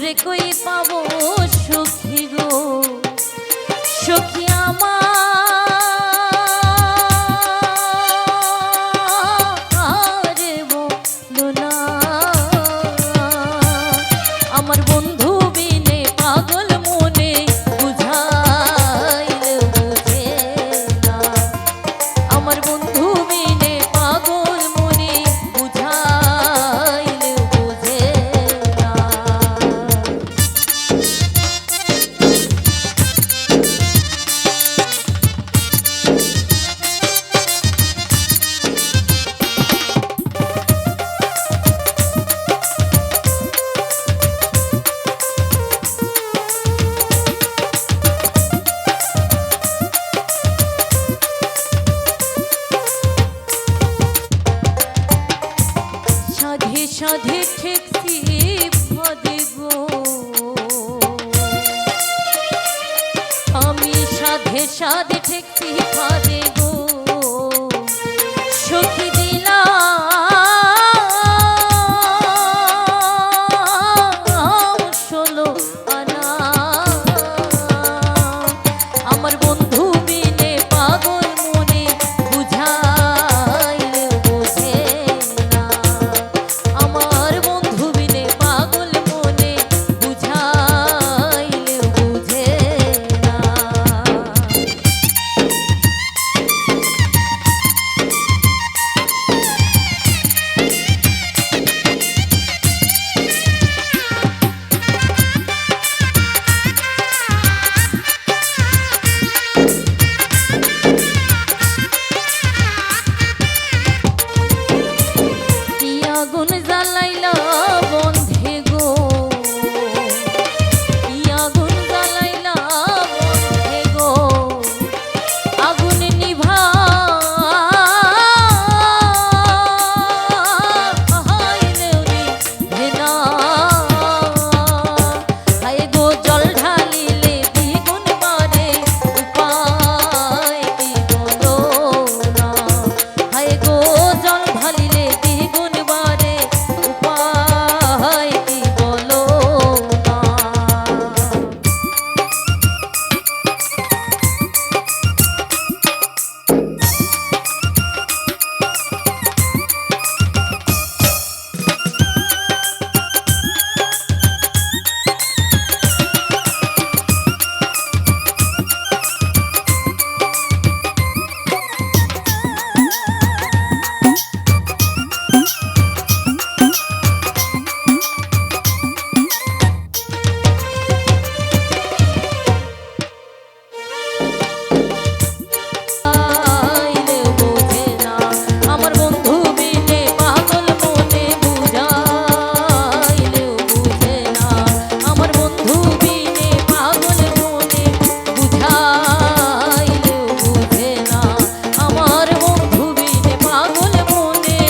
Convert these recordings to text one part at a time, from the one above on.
বন্ধুরে কই পাবো সখী গো সখী আমার বলো না আমার বন্ধু বিনে পাগল মনে বুঝাইলে বুঝে না আমার বন্ধু বিনে পাগল মনে বুঝাইলে বুঝে না। সাধে সাধে ঠেকছি ফাঁদে গো আমি সাধে সাধে ঠেকছি ফাঁদে গো সখী দিলাম 16 আনা আমার বন্ধু বিনে পাগল মনে বুঝাইলে বুঝে না আমার বন্ধু বিনে পাগল মনে বুঝাইলে বুঝে না। কি আগুন জ্বালাইলা বন্ধে গো কি আগুন জ্বালাইলা বন্ধে গো আগুন নিভাইলে নিভে না হায় গো জল ঢালিলে দ্বিগুণ বাড়ে উপায় কি বলো না হায় গো জল ঢালিলে দ্বিগুণ বাড়ে উপায় কি বলো না। বুঝাইলে বুঝে না আমার বন্ধু বিনে পাগল মনে বুঝাইলে বুঝে না আমার বন্ধু বিনে পাগল মনে বুঝাইলে বুঝে না আমার বন্ধু বিনে পাগল মনে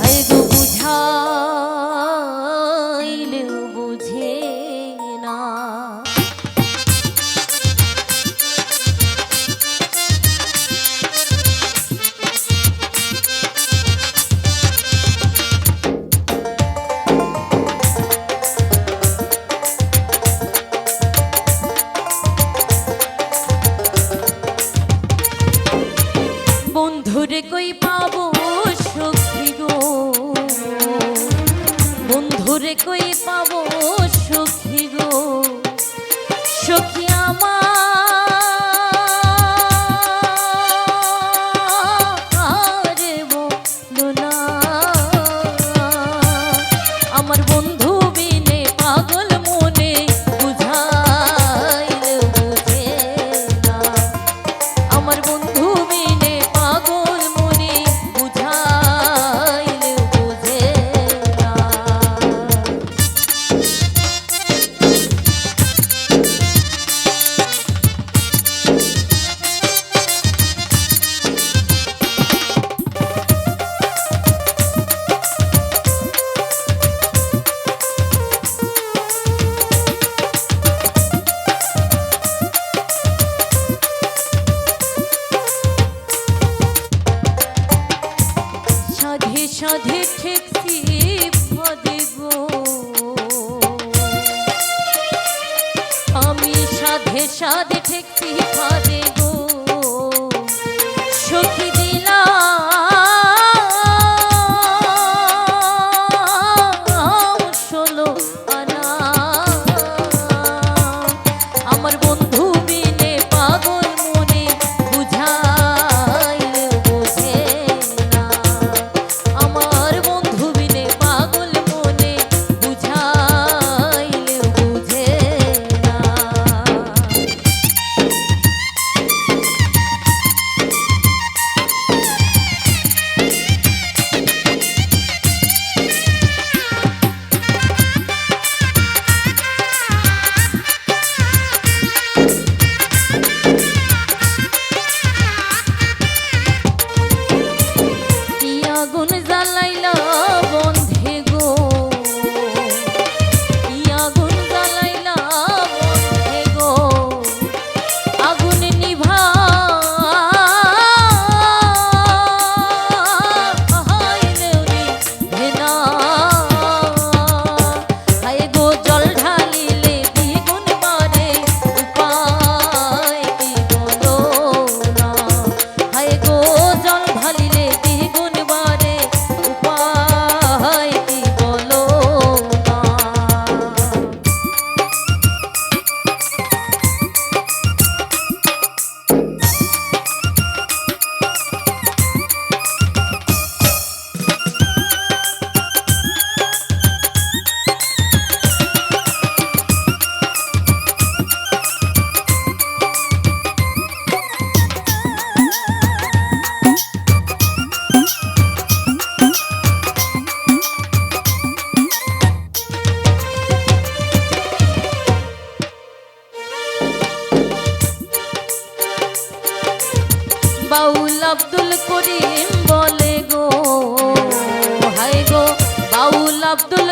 হায় গো বুঝাইলে বুঝে না। বন্ধুরে কই পাবো সখী গো বন্ধুরে কই পাবো সখী গো সখী আমার বলো না আমার বন্ধু বিনে পাগল মনে বুঝাইলে বুঝে না আমার বন্ধু বিনে পাগল মনে বুঝাইলে বুঝে না। ঠেকছি ফাঁদে গো, আমি সাধে সাধে ঠেকছি ফাঁদে গো, সখী দিলাম 16 আনা। আমার বন্ধু বিনে পাগল মনে বুঝাইলেও বোঝে না, আমার বন্ধু বিনে পাগল মনে বুঝাইলেও বোঝে না। কি আগুন জ্বালাইলা বন্ধে গো, কি আগুন জ্বালাইলা বন্ধে গো, আগুন নিভাইলেও নিভে না। হায় গো জল ঢালিলে দ্বিগুণ বাড়ে, উপায় কি বলো না। হায় গো জল ঢালিলে দ্বিগুণ বাড়ে, উপায় কি বলো না। বাউল আব্দুল করিম বলে গো, হায় গো বাউল আব্দুল